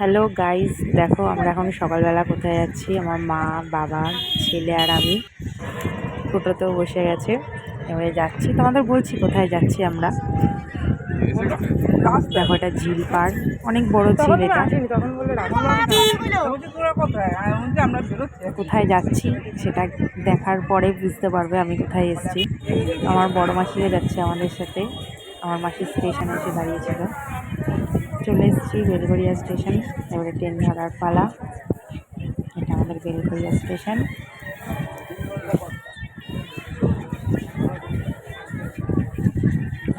Hello guys, দেখো আমরা এখন সকালবেলা কোথায় যাচ্ছি। আমার মা, বাবা, ছেলে আর আমি টোটোতেও বসে গেছে। এবারে যাচ্ছি, তোমাদের বলছি কোথায় যাচ্ছি আমরা। দেখো এটা ঝিল পার, অনেক বড় ঝিল। এটা কোথায় যাচ্ছি সেটা দেখার পরে বুঝতে পারবে আমি কোথায় এসেছি। আমার বড় মাসিও যাচ্ছে আমাদের সাথে। আমার মাসি স্টেশনে এসে দাঁড়িয়েছিল। চলে এসেছি বেলঘরিয়া স্টেশন। এবারে ট্রেন ধরার পালা। এটা আমাদের বেলঘরিয়া স্টেশন।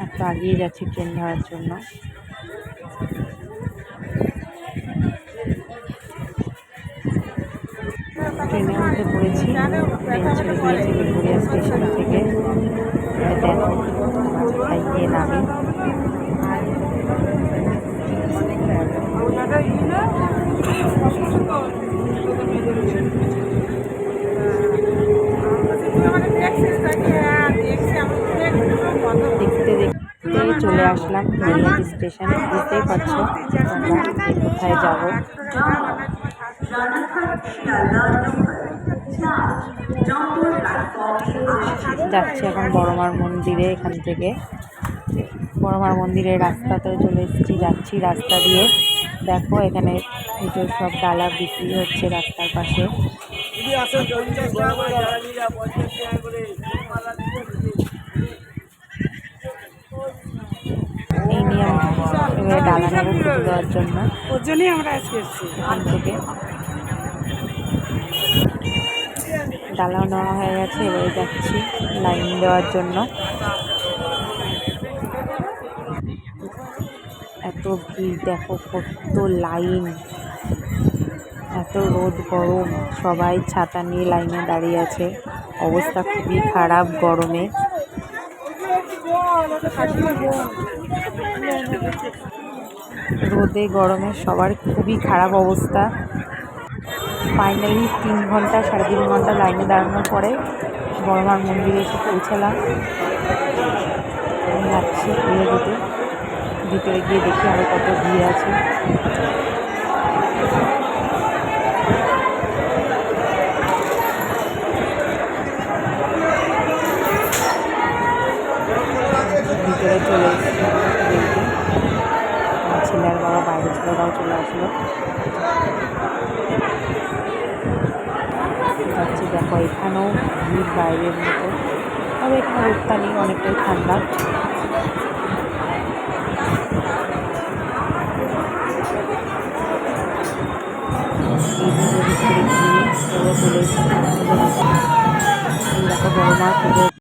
একটু আগিয়ে যাচ্ছি ট্রেন ধরার জন্য। ট্রেনে উঠে পড়েছি। ট্রেন ছেড়ে দিয়েছি বেলঘরিয়া স্টেশন থেকে। দেখো কোথায় গিয়ে নামে। দেখতে দেখতে চলে আসলাম বেলঘরিয়া স্টেশনে। বুঝতেই পারছো তোমরা কোথায় যাবো। যাচ্ছি এখন বড়মার মন্দিরে। এখান থেকে বড়মার মন্দিরের রাস্তাতেও চলে এসেছি। যাচ্ছি রাস্তা দিয়ে। দেখো এখানে পুজোর সব ডালা বিক্রি হচ্ছে রাস্তার পাশে। এই নিয়ে এবারে ডালা নেবো পুজো দেওয়ার জন্য। ওর জন্যই আমরা আজকে এসেছি। এখান থেকে ডালাও নেওয়া হয়ে গেছে। এবারে যাচ্ছি লাইন দেওয়ার জন্য। এত ভিড়, দেখো কত লাইন, এত রোদ গরম, সবাই ছাতা নিয়ে লাইনে দাঁড়িয়ে আছে। অবস্থা খুবই খারাপ গরমে। রোদে গরমে সবার খুবই খারাপ অবস্থা। ফাইনালি 3 ঘন্টা 3.5 ঘন্টা লাইনে দাঁড়ানোর পরে বড়মার মন্দিরে এসে পৌঁছালাম। যাচ্ছি ঘুরে যেতে। ভিতরে গিয়ে দেখি আরও কত ভিড় আছে। ভিতরে চলে এসেছি বলতে। আমার ছেলে আর বাবা বাইরে ছিল, ওরাও চলে আসলো। যাচ্ছি, দেখো এখানেও ভিড় বাইরের মতো, তবে এখানে রোদটা নেই, অনেকটাই ঠান্ডা। এই ভিতরে গিয়ে চলে এসেছি। দেখো বড় মা পুজো